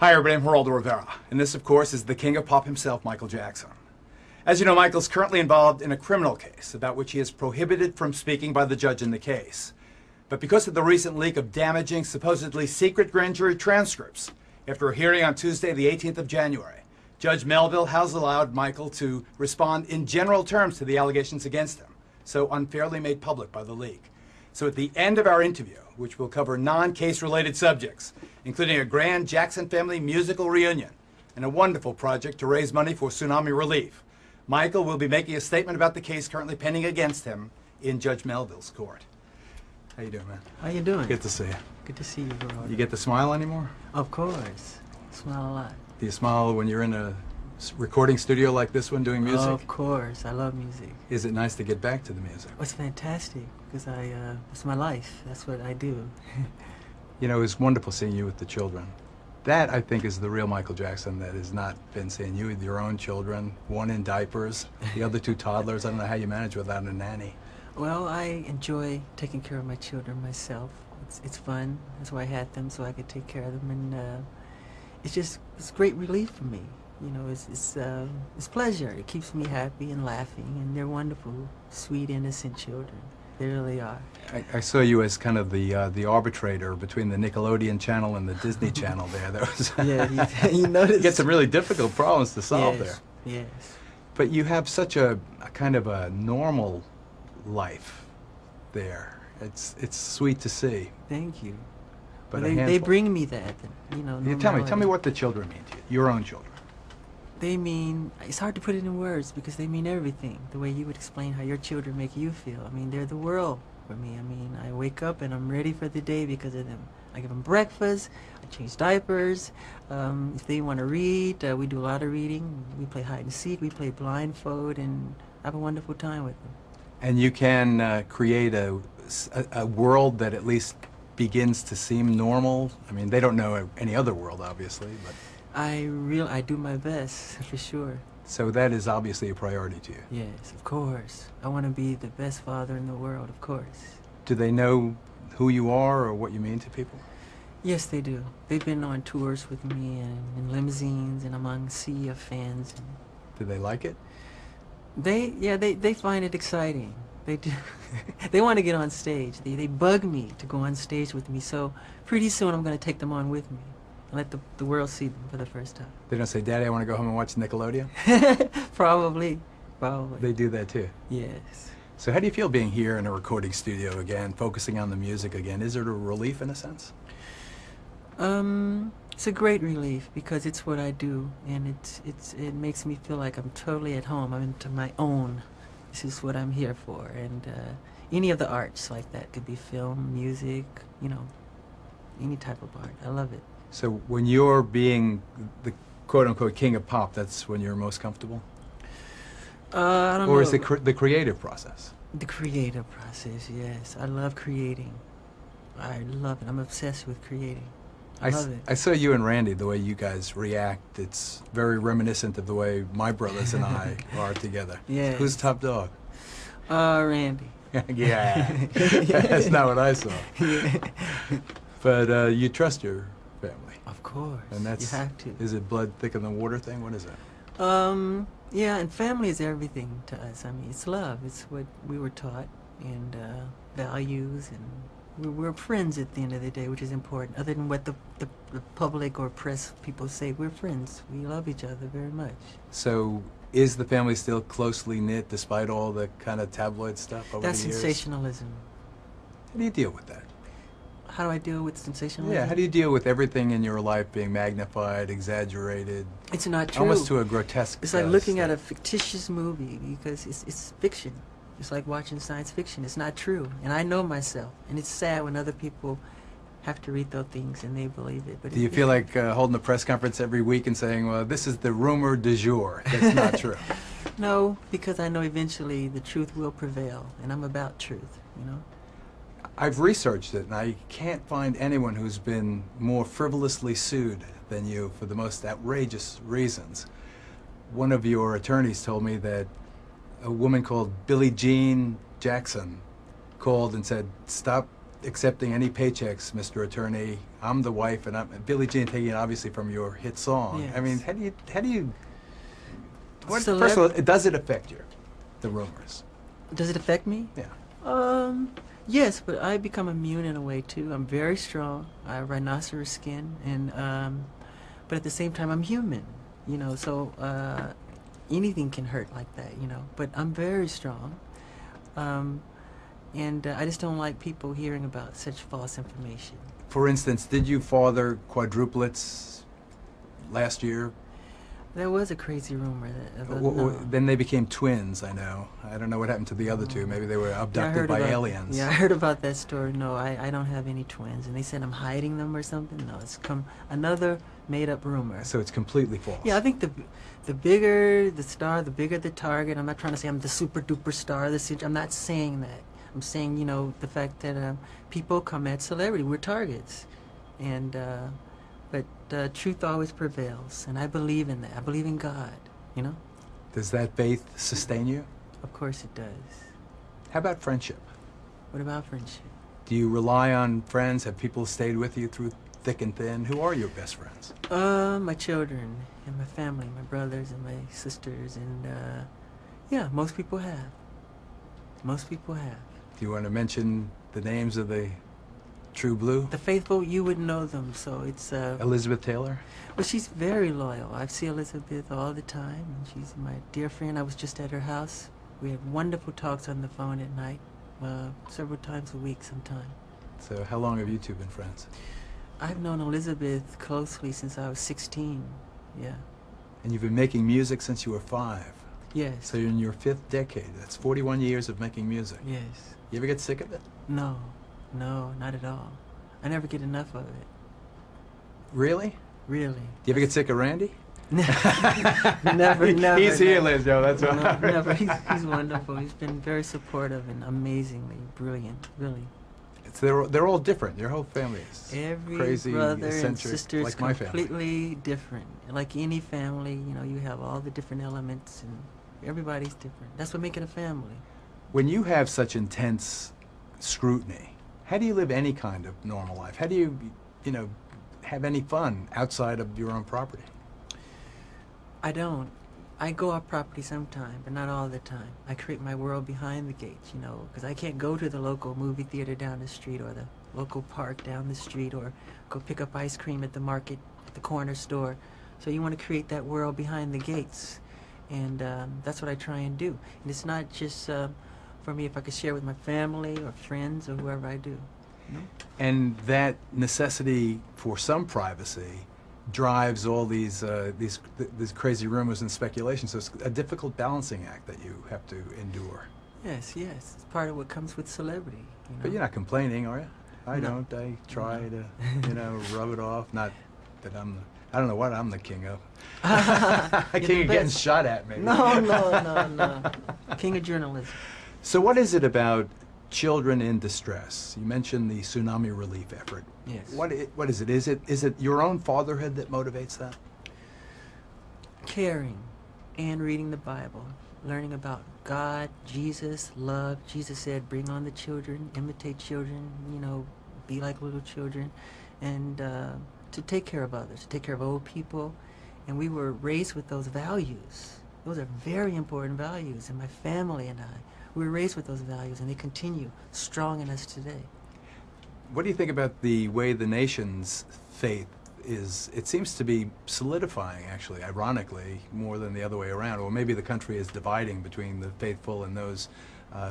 Hi everybody, I'm Geraldo Rivera, and this of course is the king of pop himself, Michael Jackson. As you know, Michael's currently involved in a criminal case about which he is prohibited from speaking by the judge in the case. But because of the recent leak of damaging, supposedly secret grand jury transcripts, after a hearing on Tuesday, the 18th of January, Judge Melville has allowed Michael to respond in general terms to the allegations against him, so unfairly made public by the leak. So at the end of our interview, which will cover non-case related subjects, including a grand Jackson family musical reunion and a wonderful project to raise money for tsunami relief, Michael will be making a statement about the case currently pending against him in Judge Melville's court. How you doing, man? How you doing? Good to see you. Good to see you, Geraldo. You get the smile anymore? Of course. Smile a lot. Do you smile when you're in a recording studio like this one doing music? Of course. I love music. Is it nice to get back to the music? Oh, it's fantastic because it's my life. That's what I do. You know, it's wonderful seeing you with the children. That, I think, is the real Michael Jackson that has not been seeing you with your own children, one in diapers, the other two toddlers. I don't know how you manage without a nanny. Well, I enjoy taking care of my children myself. It's fun. That's why I had them, so I could take care of them. And it's great relief for me. You know, it's pleasure. It keeps me happy and laughing, and they're wonderful, sweet, innocent children. They really are. I saw you as kind of the arbitrator between the Nickelodeon channel and the Disney channel there. That was yeah, you noticed. You get some really difficult problems to solve there. Yes. But you have such a kind of a normal life there. It's sweet to see. Thank you. But well, they bring me that, you know. Yeah, tell me what the children mean to you, your own children. They mean, it's hard to put it in words because they mean everything. The way you would explain how your children make you feel. I mean, they're the world for me. I mean, I wake up and I'm ready for the day because of them. I give them breakfast, I change diapers. If they want to read, we do a lot of reading. We play hide and seek, we play blindfold, and have a wonderful time with them. And you can create a world that at least begins to seem normal. I mean, they don't know any other world, obviously, but I do my best, for sure. So that is obviously a priority to you. Yes, of course. I want to be the best father in the world, of course. Do they know who you are or what you mean to people? Yes, they do. They've been on tours with me and in limousines and among a sea of fans. Do they like it? They find it exciting. They do. They want to get on stage. They bug me to go on stage with me. So pretty soon I'm going to take them on with me. Let the world see them for the first time. They don't say, Daddy, I want to go home and watch Nickelodeon? Probably. They do that too? Yes. So how do you feel being here in a recording studio again, focusing on the music again? Is it a relief in a sense? It's a great relief because it's what I do, and it makes me feel like I'm totally at home. I'm into my own. This is what I'm here for, and any of the arts like that could be film, music, you know, any type of art. I love it. So when you're being the quote-unquote king of pop, that's when you're most comfortable? I don't know. Or is it the creative process? The creative process, yes. I love creating. I love it. I'm obsessed with creating. I love it. I saw you and Randy, the way you guys react. It's very reminiscent of the way my brothers and I are together. Yeah. Who's top dog? Randy. Yeah. That's not what I saw. Yeah. But you trust your family. Of course. And that's, you have to. Is it blood thicker than water thing? What is it? Yeah, and family is everything to us. I mean, it's love. It's what we were taught, and values, and we're friends at the end of the day, which is important. Other than what the public or press people say, we're friends. We love each other very much. So is the family still closely knit despite all the kind of tabloid stuff over That's the years? sensationalism. How do you deal with that? How do I deal with sensationalism? Yeah, how do you deal with everything in your life being magnified, exaggerated? It's not true. Almost to a grotesque It's like looking at a fictitious movie because it's fiction. It's like watching science fiction. It's not true. And I know myself. And it's sad when other people have to read those things and they believe it. But do you feel like holding a press conference every week and saying, well, this is the rumor du jour? That's not true. No, because I know eventually the truth will prevail. And I'm about truth, you know? I've researched it, and I can't find anyone who's been more frivolously sued than you for the most outrageous reasons. One of your attorneys told me that a woman called Billie Jean Jackson called and said, stop accepting any paychecks, Mr. Attorney. I'm the wife, and I'm Billie Jean, taking it obviously from your hit song. Yes. I mean, how do you? First of all, does it affect you, the rumors? Does it affect me? Yeah. Yes, but I become immune in a way too. I'm very strong. I have rhinoceros skin, and but at the same time, I'm human. You know, so anything can hurt like that. You know, but I'm very strong. And I just don't like people hearing about such false information. For instance, did you father quadruplets last year? There was a crazy rumor that... Then they became twins, I know. I don't know what happened to the other two. Maybe they were abducted by aliens. Yeah, I heard about that story. No, I don't have any twins. And they said I'm hiding them or something. No, it's another made-up rumor. So it's completely false. Yeah, I think the bigger the star, the bigger the target. I'm not trying to say I'm the super-duper star. I'm not saying that. I'm saying, you know, the fact that people come at celebrity. We're targets. And... but truth always prevails, and I believe in that. I believe in God, you know? Does that faith sustain you? Of course it does. How about friendship? What about friendship? Do you rely on friends? Have people stayed with you through thick and thin? Who are your best friends? My children and my family, my brothers and my sisters, and yeah, most people have. Most people have. Do you want to mention the names of the True Blue? The faithful, you would know them, so it's... Elizabeth Taylor? Well, she's very loyal. I see Elizabeth all the time, and she's my dear friend. I was just at her house. We had wonderful talks on the phone at night, several times a week sometime. So how long have you two been friends? I've known Elizabeth closely since I was 16, yeah. And you've been making music since you were 5? Yes. So you're in your 5th decade. That's 41 years of making music. Yes. You ever get sick of it? No. No, not at all. I never get enough of it. Really? Really. Do you ever get sick of Randy? Never. He's here, Liz, Joe. That's no, right. Never. He's wonderful. He's been very supportive and amazingly brilliant, really. They're all different. Your whole family is every crazy, brother eccentric, and sister is like my family. Completely different. Like any family, you know, you have all the different elements, and everybody's different. That's what makes it a family. When you have such intense scrutiny, how do you live any kind of normal life? How do you, you know, have any fun outside of your own property? I don't. I go off property sometime, but not all the time. I create my world behind the gates, you know, because I can't go to the local movie theater down the street or the local park down the street or go pick up ice cream at the market, at the corner store. So you want to create that world behind the gates, and that's what I try and do. And it's not just for me if I could share with my family or friends or whoever I do. You know? And that necessity for some privacy drives all these crazy rumors and speculations. So it's a difficult balancing act that you have to endure. Yes, yes. It's part of what comes with celebrity. You know? But you're not complaining, are you? I No. don't. I try to, you know, rub it off. Not that I don't know what I'm the king of. King of getting shot at, maybe. No. King of journalism. So what is it about children in distress? You mentioned the tsunami relief effort. Yes. What is it? Is it your own fatherhood that motivates that? Caring and reading the Bible, learning about God, Jesus, love. Jesus said, bring on the children, imitate children, you know, be like little children, and to take care of others, to take care of old people. And we were raised with those values. Those are very important values, and my family and I, we were raised with those values, and they continue strong in us today. What do you think about the way the nation's faith is? It seems to be solidifying, actually, ironically, more than the other way around. Or maybe the country is dividing between the faithful and those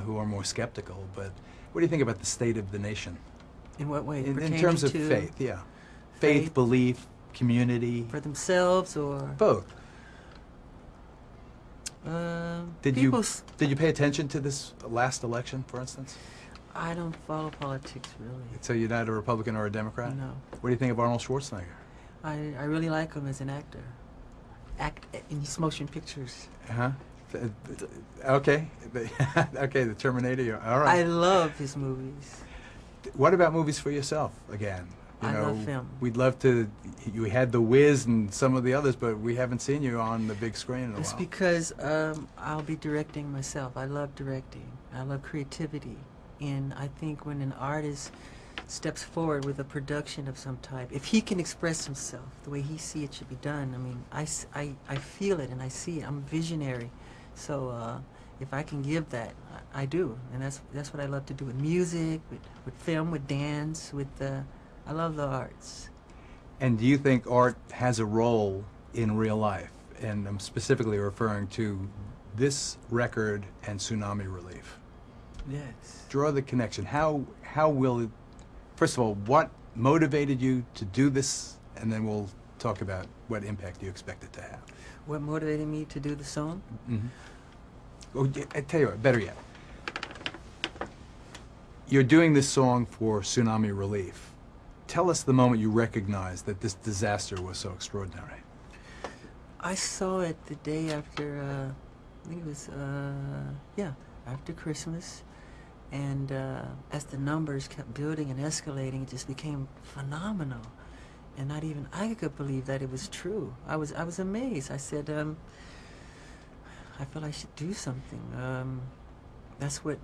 who are more skeptical. But what do you think about the state of the nation? In what way? In terms of faith, yeah. Faith, belief, community. For themselves or? Both. Did you pay attention to this last election, for instance? I don't follow politics, really. So you're not a Republican or a Democrat? No. What do you think of Arnold Schwarzenegger? I really like him as an actor. Act in his motion pictures. Uh-huh. Okay. Okay, the Terminator. All right. I love his movies. What about movies for yourself, again? I love film. We'd love to. You had The Wiz and some of the others, but we haven't seen you on the big screen in a while. It's because I'll be directing myself. I love directing. I love creativity. And I think when an artist steps forward with a production of some type, if he can express himself the way he sees it should be done, I mean, I feel it and I see it. I'm visionary. So if I can give that, I do. And that's what I love to do with music, with film, with dance, with I love the arts. And do you think art has a role in real life? And I'm specifically referring to this record and tsunami relief. Yes. Draw the connection. How will, first of all, what motivated you to do this? And then we'll talk about what impact you expect it to have. What motivated me to do the song? Mm-hmm. Well, I tell you what, better yet. You're doing this song for tsunami relief. Tell us the moment you recognized that this disaster was so extraordinary. I saw it the day after, I think it was, after Christmas. And as the numbers kept building and escalating, it just became phenomenal. And not even I could believe that it was true. I was amazed. I said, I feel I should do something. That's what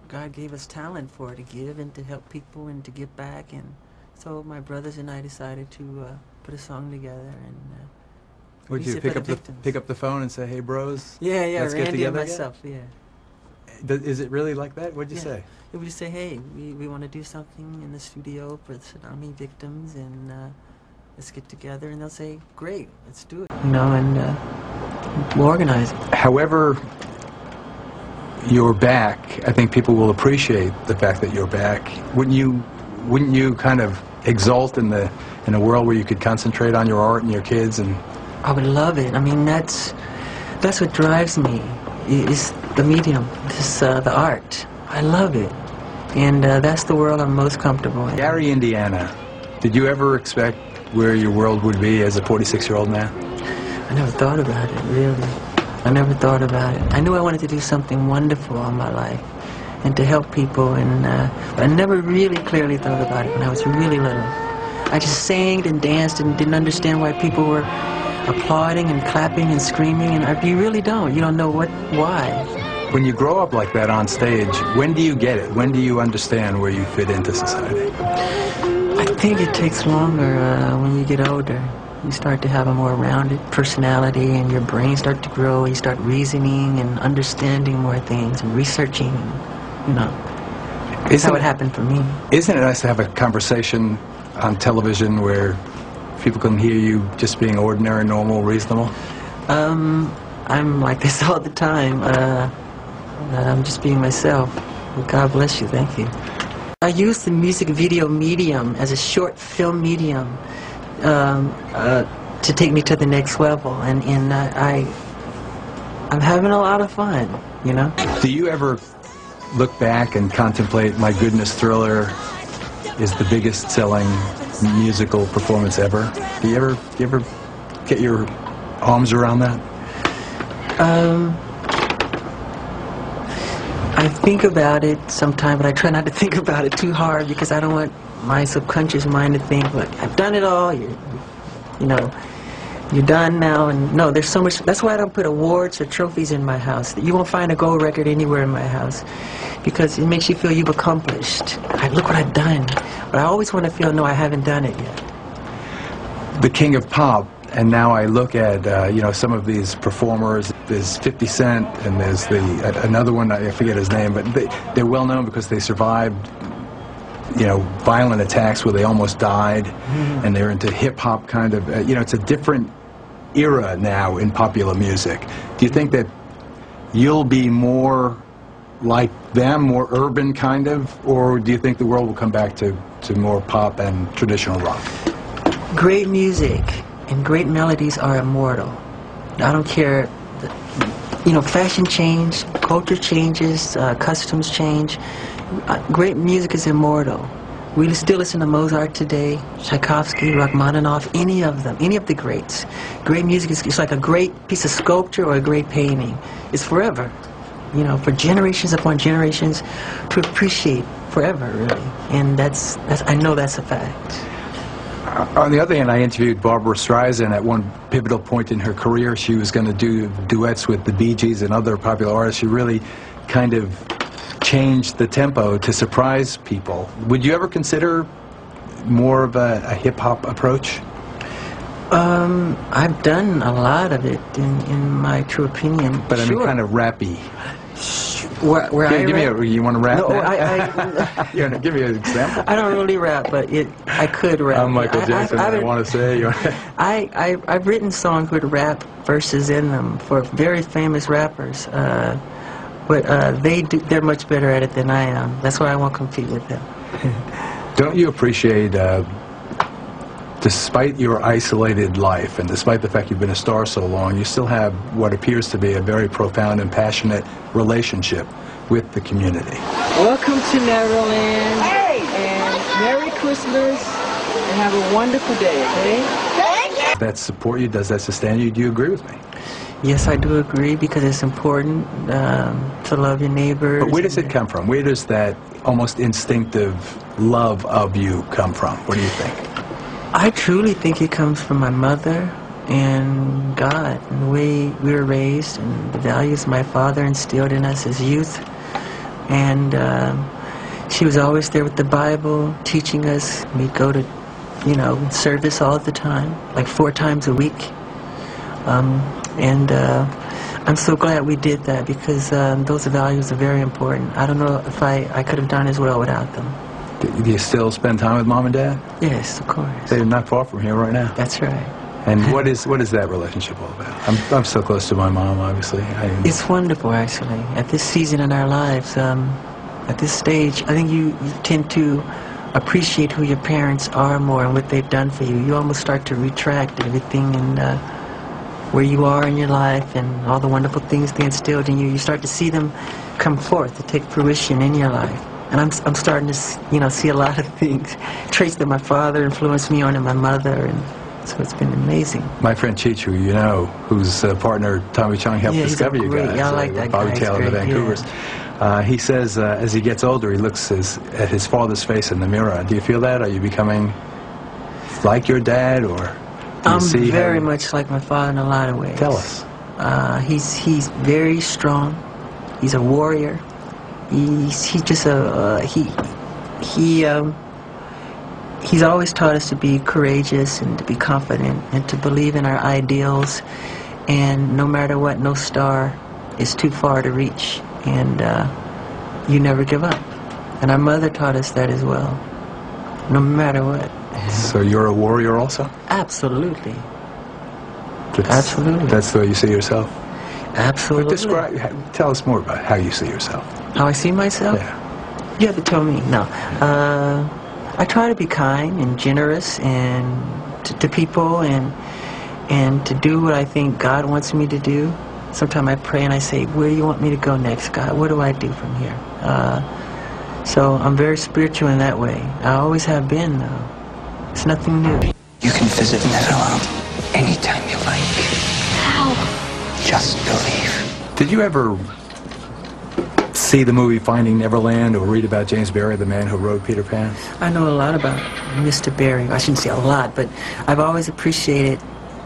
God gave us talent for, to give and to help people and to give back. And so my brothers and I decided to put a song together. And would you pick up the phone and say, "Hey, bros"? Yeah, let's get Randy together and myself, yeah. Is it really like that? What'd you say? We would just say, "Hey, we want to do something in the studio for the tsunami victims, and let's get together." And they'll say, "Great, let's do it." You know, and we'll organize it. However, you're back. I think people will appreciate the fact that you're back. Wouldn't you kind of exult in a world where you could concentrate on your art and your kids? And I would love it. I mean, that's what drives me, is the medium, the art. I love it, and that's the world I'm most comfortable in. Gary, Indiana. Did you ever expect where your world would be as a 46-year-old man? I never thought about it, really. I never thought about it. I knew I wanted to do something wonderful in my life and to help people, and but I never really clearly thought about it when I was really little. I just sang and danced and didn't understand why people were applauding and clapping and screaming, and you really don't. You don't know why. When you grow up like that on stage, when do you get it? When do you understand where you fit into society? I think it takes longer when you get older. You start to have a more rounded personality, and your brain starts to grow. You start reasoning and understanding more things and researching. You know, that's how it happened for me. Isn't it nice to have a conversation on television where people can hear you just being ordinary, normal, reasonable? I'm like this all the time. I'm just being myself. Well, God bless you. Thank you. I use the music video medium as a short film medium to take me to the next level, and I'm having a lot of fun, you know? Do you ever look back and contemplate, my goodness, Thriller is the biggest selling musical performance ever? Do you ever get your arms around that? I think about it sometimes, but I try not to think about it too hard, because I don't want my subconscious mind to think, look, I've done it all, you're done now. And no, there's so much. That's why I don't put awards or trophies in my house. You won't find a gold record anywhere in my house, because it makes you feel you've accomplished. Look what I've done. But I always want to feel, no, I haven't done it yet. The king of pop, and now I look at some of these performers. There's 50 Cent, and there's another one, I forget his name, but they're well known because they survived violent attacks where they almost died, and they're into hip-hop kind of, it's a different era now in popular music. Do you think that you'll be more like them, more urban kind of, or do you think the world will come back to more pop and traditional rock? Great music and great melodies are immortal. I don't care, fashion change, culture changes, customs change. Great music is immortal. We still listen to Mozart today, Tchaikovsky, Rachmaninoff, any of them, any of the greats. Great music is like a great piece of sculpture or a great painting. It's forever, for generations upon generations to appreciate forever, really. And that's I know that's a fact. On the other hand, I interviewed Barbra Streisand at one pivotal point in her career. She was going to do duets with the Bee Gees and other popular artists. She really kind of change the tempo to surprise people. Would you ever consider more of a hip-hop approach? I've done a lot of it, in my true opinion. But I mean, sure. kind of rappy. Where I give me you want to rap? No, You want to give me an example? I don't really rap, but I could rap. I'm Michael Jackson. I want to say. I've written songs with rap verses in them for very famous rappers, but they're much better at it than I am. That's why I won't compete with them. Don't you appreciate, despite your isolated life and despite the fact you've been a star so long, you still have what appears to be a very profound and passionate relationship with the community? Welcome to Neverland, and Merry Christmas, and have a wonderful day, okay? Thank you. Does that support you? Does that sustain you? Do you agree with me? Yes, I do agree, because it's important to love your neighbors. But where does it come from? Where does that almost instinctive love of you come from? What do you think? I truly think it comes from my mother and God, and the way we were raised, and the values my father instilled in us as youth. And she was always there with the Bible, teaching us. We'd go to, service all the time, like 4 times a week. I'm so glad we did that, because those values are very important. I don't know if I could have done as well without them. Do you still spend time with Mom and Dad? Yes, of course. They're not far from here right now. That's right. And what is that relationship all about? I'm so close to my mom, obviously. It's wonderful, actually. At this season in our lives, at this stage, I think you tend to appreciate who your parents are more and what they've done for you. You almost start to retract everything and where you are in your life and all the wonderful things they instilled in you. You start to see them come forth, to take fruition in your life. And I'm starting to, see a lot of things, traits that my father influenced me on, and my mother, and so it's been amazing. My friend Cheech, who you know, whose partner Tommy Chong helped discover you guys. Yeah, I like that Bobby guy. Taylor of the Vancouvers. Yeah. He says as he gets older, he looks at his father's face in the mirror. Do you feel that? Are you becoming like your dad, or do you see very much like my father in a lot of ways. Tell us. He's very strong. He's a warrior. He's just he's always taught us to be courageous and to be confident and to believe in our ideals, and no matter what, no star is too far to reach, and you never give up. And our mother taught us that as well, no matter what. So you're a warrior also? Absolutely. Absolutely. That's the way you see yourself? Absolutely. Tell us more about how you see yourself. How I see myself? Yeah. You have to tell me. No. I try to be kind and generous and to people, and to do what I think God wants me to do. Sometimes I pray and I say, where do you want me to go next, God? What do I do from here? So I'm very spiritual in that way. I always have been, though. It's nothing new. You can visit Neverland anytime you like. How? Just believe. Did you ever see the movie Finding Neverland or read about James Barrie, the man who wrote Peter Pan? I know a lot about Mr. Barrie. I shouldn't say a lot, but I've always appreciated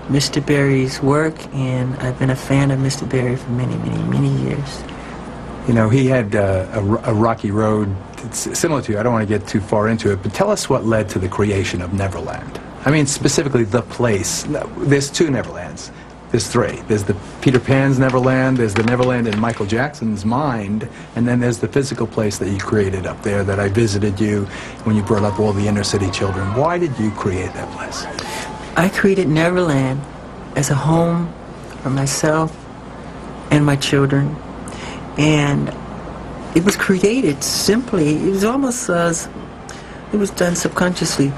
Mr. Barrie's work, and I've been a fan of Mr. Barrie for many, many, many years. You know, he had a rocky road. It's similar to you. I don't want to get too far into it, but tell us what led to the creation of Neverland. I mean, specifically the place. There's 2 Neverlands. There's 3. There's the Peter Pan's Neverland, there's the Neverland in Michael Jackson's mind, and then there's the physical place that you created up there that I visited you when you brought up all the inner city children. Why did you create that place? I created Neverland as a home for myself and my children, and it was created simply. It was almost it was done subconsciously.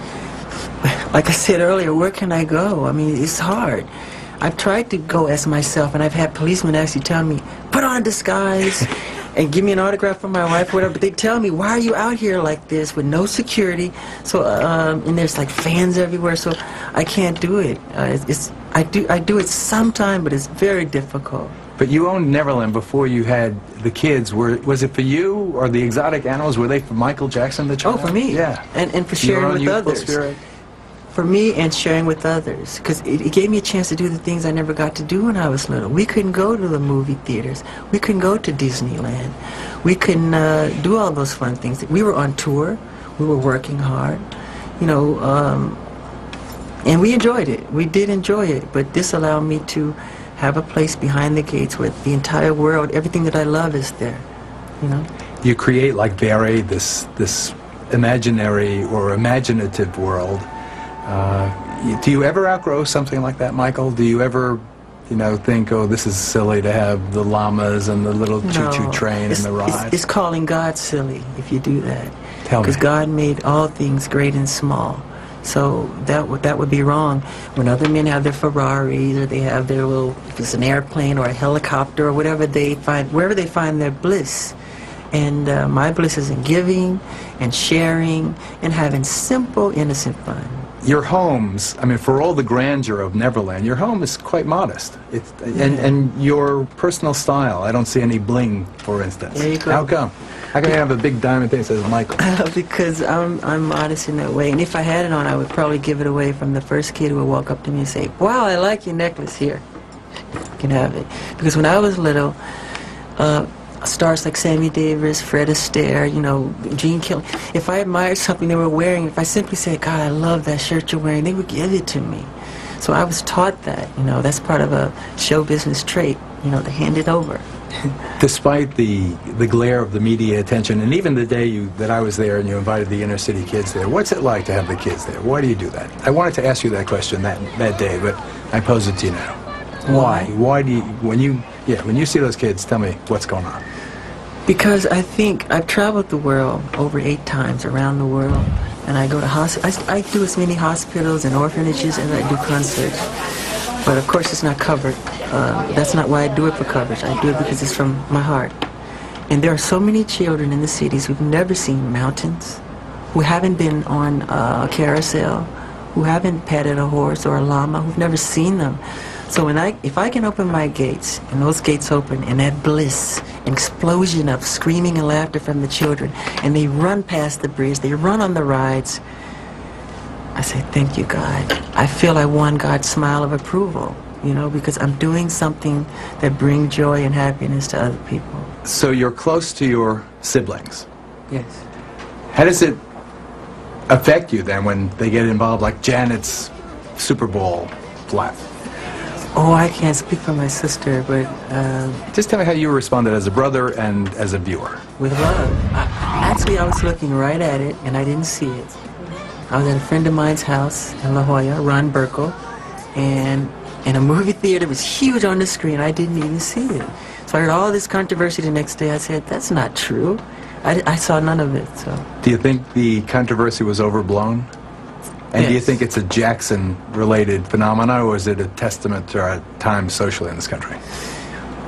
Like I said earlier, where can I go? I mean, it's hard. I've tried to go as myself, and I've had policemen actually tell me, put on a disguise and give me an autograph from my wife or whatever, but they tell me, why are you out here like this with no security? So, and there's like fans everywhere, so I can't do it. I do it sometime, but it's very difficult. But you owned Neverland before you had the kids. Was it for you, or the exotic animals, were they for Michael Jackson, the child? Oh, for me. Yeah. And for sharing with others. Spirit? for me and sharing with others, because it gave me a chance to do the things I never got to do when I was little. We couldn't go to the movie theaters. We couldn't go to Disneyland. We couldn't do all those fun things. We were on tour. We were working hard, you know, and we enjoyed it. We did enjoy it, but this allowed me to have a place behind the gates where the entire world, everything that I love is there, you know. You create, like Barry, this imaginary or imaginative world. Do you ever outgrow something like that, Michael? Do you ever, you know, think, oh, this is silly to have the llamas and the little choo-choo train and the rides? It's calling God silly if you do that. Tell me. Because God made all things great and small. So that would be wrong. When other men have their Ferraris, or they have their little, if it's an airplane or a helicopter or whatever they find, wherever they find their bliss. And my bliss is in giving and sharing and having simple, innocent fun. Your homes, I mean, for all the grandeur of Neverland, your home is quite modest. And your personal style, I don't see any bling, for instance. There you go. How come? How come you have a big diamond thing that says Michael? Because I'm modest in that way. And if I had it on, I would probably give it away from the first kid who would walk up to me and say, wow, I like your necklace, here. You can have it. Because when I was little, stars like Sammy Davis, Fred Astaire, you know, Gene Kelly, if I admired something they were wearing, if I simply said, God, I love that shirt you're wearing, they would give it to me. So I was taught that, you know, that's part of a show business trait, you know, to hand it over. Despite the glare of the media attention, and even the day that I was there and you invited the inner city kids there, what's it like to have the kids there? Why do you do that? I wanted to ask you that question that day, but I pose it to you now. Why? Why do you, when you see those kids, tell me what's going on? Because I think I've traveled the world over 8 times around the world, and I go to I do as many hospitals and orphanages as I do concerts. But of course it's not covered. That's not why I do it for coverage. I do it because it's from my heart. And there are so many children in the cities who've never seen mountains, who haven't been on a carousel, who haven't petted a horse or a llama, who've never seen them. So if I can open my gates, and those gates open, and that bliss, an explosion of screaming and laughter from the children, and they run past the bridge, they run on the rides, I say, thank you, God. I feel I won God's smile of approval, you know, because I'm doing something that brings joy and happiness to other people. So you're close to your siblings. Yes. How does it affect you then when they get involved, like Janet's Super Bowl flap? Oh, I can't speak for my sister, but... Just tell me how you responded as a brother and as a viewer. With love. Actually, I was looking right at it, and I didn't see it. I was at a friend of mine's house in La Jolla, Ron Burkle, and in a movie theater, it was huge on the screen. I didn't even see it. So I heard all this controversy the next day. I said, that's not true. I saw none of it, so... Do you think the controversy was overblown? And yes. Do you think it's a Jackson-related phenomenon, or is it a testament to our time socially in this country?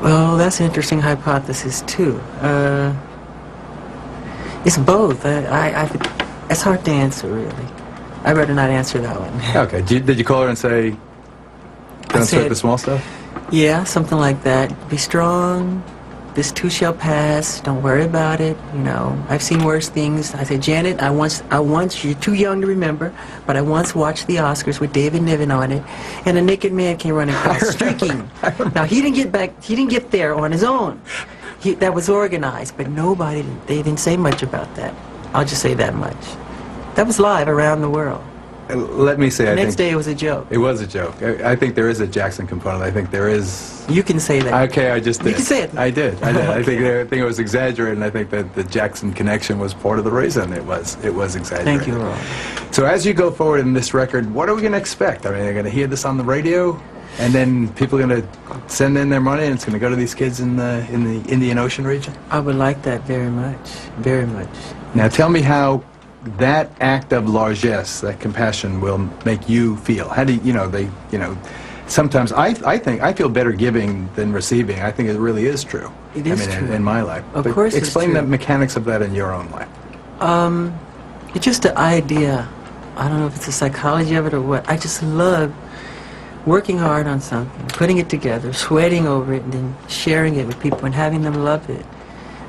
Well, that's an interesting hypothesis, too. It's both. It's hard to answer, really. I'd rather not answer that one. Okay. Did you call her and say, don't sweat the small stuff? Yeah, something like that. Be strong. This too shall pass. Don't worry about it. You know, I've seen worse things. I said, Janet, I once, you're too young to remember, but I once watched the Oscars with David Niven on it, and a naked man came running across, streaking. Now, he didn't get there on his own. That was organized, but they didn't say much about that. I'll just say that much. That was live around the world. Let me say, the next day it was a joke. It was a joke. I think there is a Jackson component. I think there is... You can say that. Okay, I just did. You can say it. I did. Okay. I think it was exaggerated, and I think that the Jackson connection was part of the reason it was exaggerated. Thank you, Ron. So as you go forward in this record, what are we going to expect? I mean, they're going to hear this on the radio, and then people are going to send in their money, and it's going to go to these kids in the Indian Ocean region? I would like that very much. Very much. Now tell me how that act of largesse, that compassion, will make you feel. How do you, sometimes I think I feel better giving than receiving. I think it really is true. It is true. In my life. Of course it's explain true. the mechanics of that in your own life. It's just the idea. I don't know if it's the psychology of it or what. I just love working hard on something, putting it together, sweating over it, and then sharing it with people and having them love it.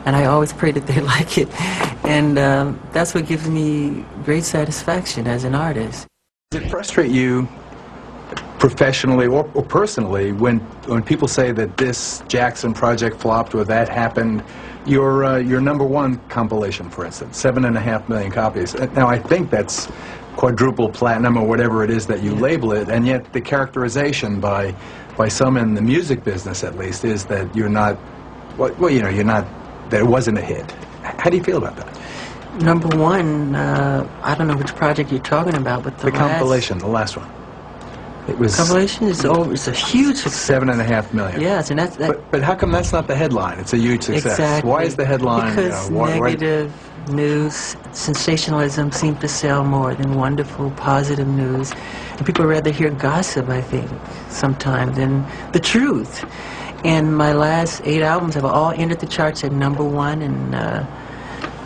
And I always pray that they like it. And that's what gives me great satisfaction as an artist. Does it frustrate you professionally or personally when people say that this Jackson project flopped or that happened? Your #1 compilation, for instance, 7.5 million copies. Now I think that's quadruple platinum or whatever it is that you label it, and yet the characterization by some in the music business at least is that you're not, well, you know, you're not, that it wasn't a hit. How do you feel about that? #1, I don't know which project you're talking about, but the compilation, the last one. It was compilation is over. It's a huge success. 7.5 million. Yes, and that's that. But how come that's not the headline? It's a huge success. Exactly. Why is the headline? Because negative news, sensationalism seems to sell more than wonderful, positive news, and people rather hear gossip, I think, sometimes, than the truth. And my last 8 albums have all entered the charts at #1, and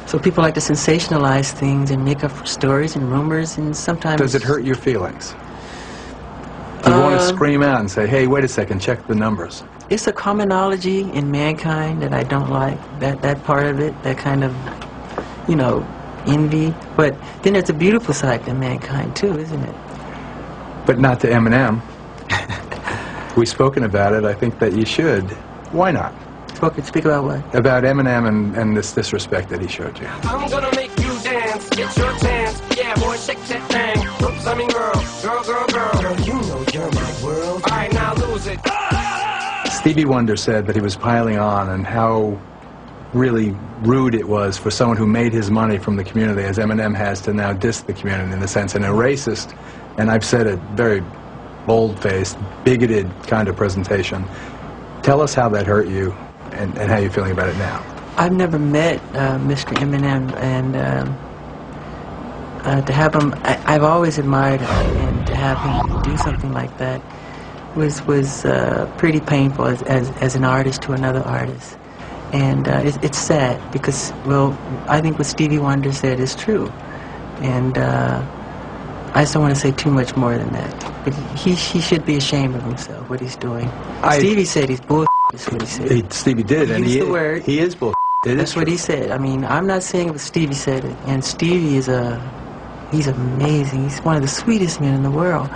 so people like to sensationalize things and make up stories and rumors, and sometimes... Does it hurt your feelings? Do you want to scream out and say, hey, wait a second, check the numbers? It's a commonology in mankind that I don't like, that part of it, that kind of, you know, envy. But then there's a beautiful side to mankind, too, isn't it? But not to Eminem. We've spoken about it. I think that you should. Why not? Speak about what? About Eminem and this disrespect that he showed you. I'm gonna make you dance, get your chance. Yeah, boy, shake that thing. Oops, I mean girl, girl. Girl, you know you're my world. All right, now lose it. Stevie Wonder said that he was piling on and how really rude it was for someone who made his money from the community, as Eminem has, to now diss the community in the sense, and a racist, and I've said it, very bold-faced, bigoted kind of presentation. Tell us how that hurt you and how you're feeling about it now. I've never met Mr. Eminem, and to have him, I've always admired him, and to have him do something like that was pretty painful as an artist to another artist. And it's sad because, well, I think what Stevie Wonder said is true. And I just don't want to say too much more than that. But he should be ashamed of himself, what he's doing. Stevie said he's bull***, is what he said. Stevie did, and he used the word. He is bull***. That's what he said. I mean, I'm not saying it was Stevie said it. And Stevie is he's amazing. He's one of the sweetest men in the world.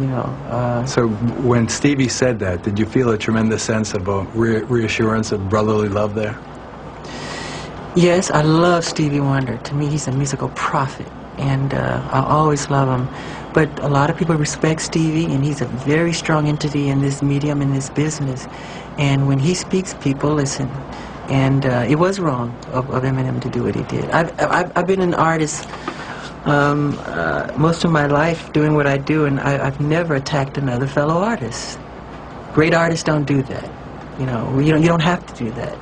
You know. So when Stevie said that, did you feel a tremendous sense of a reassurance of brotherly love there? Yes, I love Stevie Wonder. To me, he's a musical prophet, and I always love him. But a lot of people respect Stevie, and he's a very strong entity in this medium, in this business. And when he speaks, people listen. And it was wrong of Eminem to do what he did. I've been an artist most of my life doing what I do, and I've never attacked another fellow artist. Great artists don't do that. You know, you don't have to do that.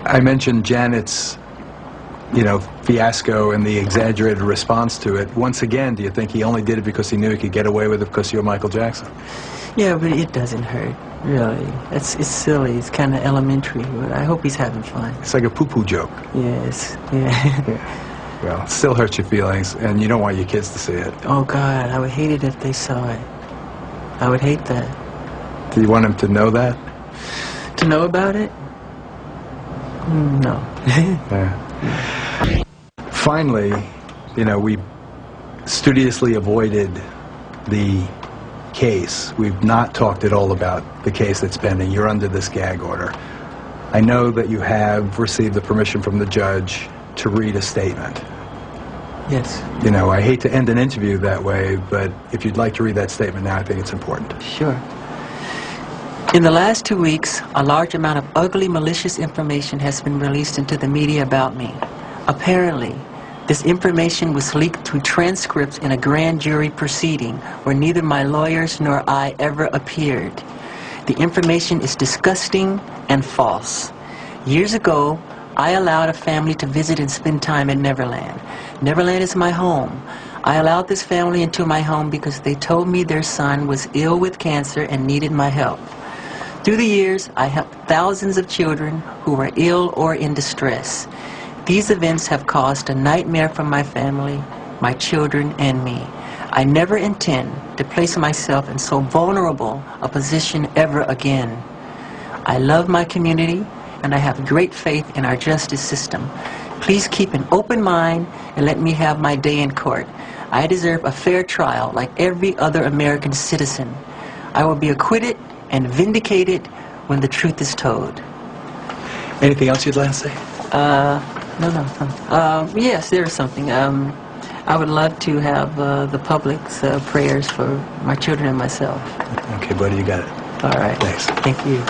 I mentioned Janet's, you know, fiasco and the exaggerated response to it. Once again, do you think he only did it because he knew he could get away with it because you're Michael Jackson? Yeah, but it doesn't hurt, really. It's silly. It's kind of elementary, but I hope he's having fun. It's like a poo-poo joke. Yes, yeah. Yeah. Well, it still hurts your feelings, and you don't want your kids to see it. Oh, God, I would hate it if they saw it. I would hate that. Do you want them to know that? To know about it? No. Yeah. Finally, you know, we studiously avoided the case. We've not talked at all about the case that's pending. You're under this gag order. I know that you have received the permission from the judge to read a statement. Yes. You know, I hate to end an interview that way, but if you'd like to read that statement now, I think it's important. Sure. In the last 2 weeks, a large amount of ugly, malicious information has been released into the media about me. Apparently, this information was leaked through transcripts in a grand jury proceeding where neither my lawyers nor I ever appeared. The information is disgusting and false. Years ago, I allowed a family to visit and spend time at Neverland. Neverland is my home. I allowed this family into my home because they told me their son was ill with cancer and needed my help. Through the years, I helped thousands of children who were ill or in distress. These events have caused a nightmare for my family, my children, and me. I never intend to place myself in so vulnerable a position ever again. I love my community, and I have great faith in our justice system. Please keep an open mind and let me have my day in court. I deserve a fair trial like every other American citizen. I will be acquitted and vindicated when the truth is told. Anything else you'd like to say? No. Yes, there is something. I would love to have the public's prayers for my children and myself. Okay, buddy, you got it. All right. Thanks. Thank you.